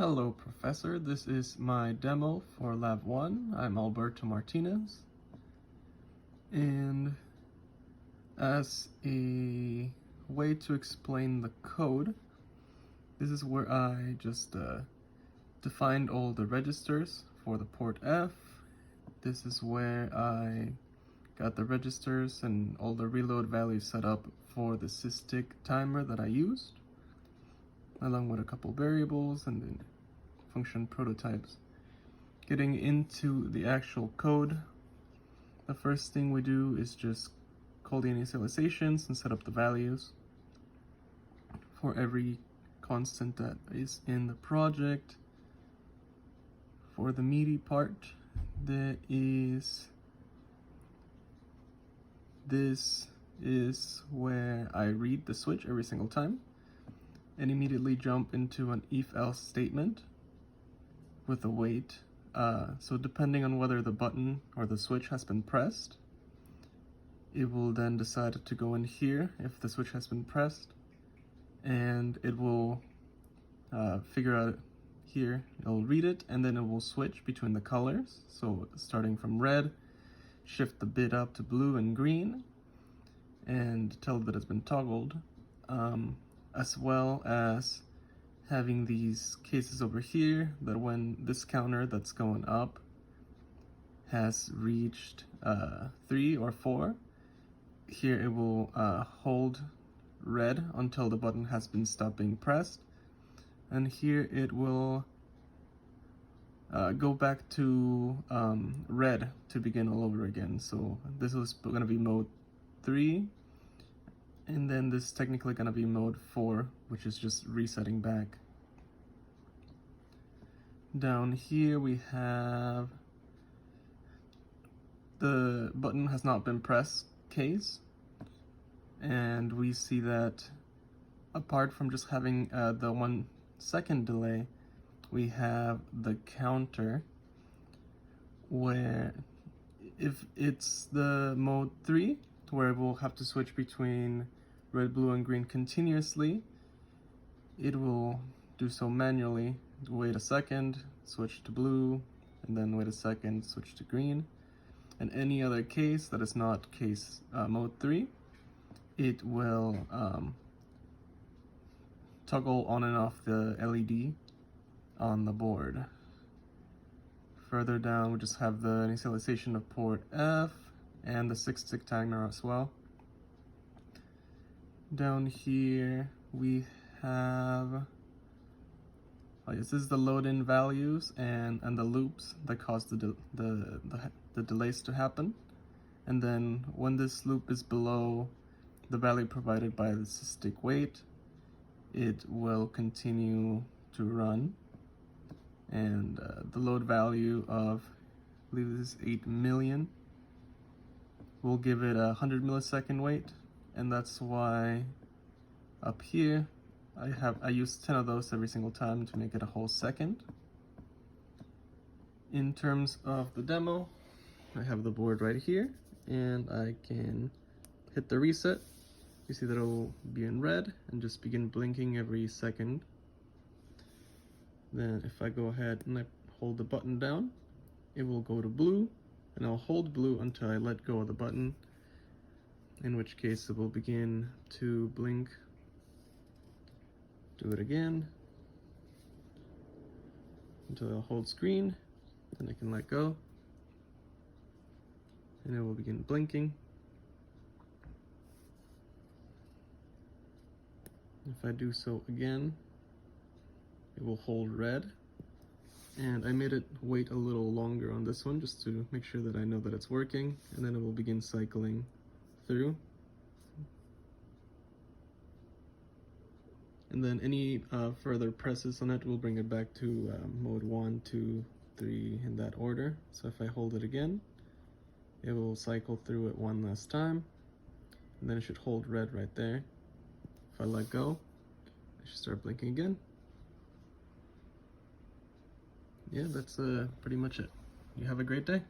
Hello, Professor. This is my demo for Lab 1. I'm Alberto Martinez. And as a way to explain the code, this is where I just defined all the registers for the port F. This is where I got the registers and all the reload values set up for the SysTick timer that I used, along with a couple variables and then function prototypes. Getting into the actual code, the first thing we do is just call the initializations and set up the values for every constant that is in the project. For the meaty part, this is where I read the switch every single time and immediately jump into an if-else statement with a wait. So depending on whether the button or the switch has been pressed, it will then decide to go in here if the switch has been pressed, and it will figure out here, it'll read it, and then it will switch between the colors. So starting from red, shift the bit up to blue and green, and tell that it's been toggled, as well as having these cases over here that when this counter that's going up has reached 3 or 4, here it will hold red until the button has been stopped being pressed, and here it will go back to red to begin all over again. So this is going to be mode 3, and then this is technically going to be mode 4, which is just resetting back. Down here we have the button has not been pressed case, and we see that apart from just having the 1 second delay, we have the counter where if it's the mode 3, where we'll have to switch between red, blue, and green continuously, it will do so manually. Wait a second, switch to blue, and then wait a second, switch to green. In any other case that is not case mode 3, it will toggle on and off the LED on the board. Further down, we just have the initialization of port F and the SysTick timer as well. Down here we have, this is the load-in values and the loops that cause the delays to happen. And then when this loop is below the value provided by the SysTick wait, it will continue to run. And the load value of, I believe this is 8 million, will give it a 100 millisecond wait. And that's why up here I use 10 of those every single time to make it a whole second. In terms of the demo, I have the board right here, and I can hit the reset. You see that it will be in red and just begin blinking every second. Then if I go ahead and I hold the button down, it will go to blue, and I'll hold blue until I let go of the button, in which case it will begin to blink. Do it again until I'll hold screen, then I can let go, and it will begin blinking. If I do so again, it will hold red, and I made it wait a little longer on this one just to make sure that I know that it's working, and then it will begin cycling through. And then any further presses on it will bring it back to mode 1, 2, 3 in that order. So if I hold it again, it will cycle through it one last time, and then it should hold red right there. If I let go, it should start blinking again. Yeah, that's pretty much it. You have a great day.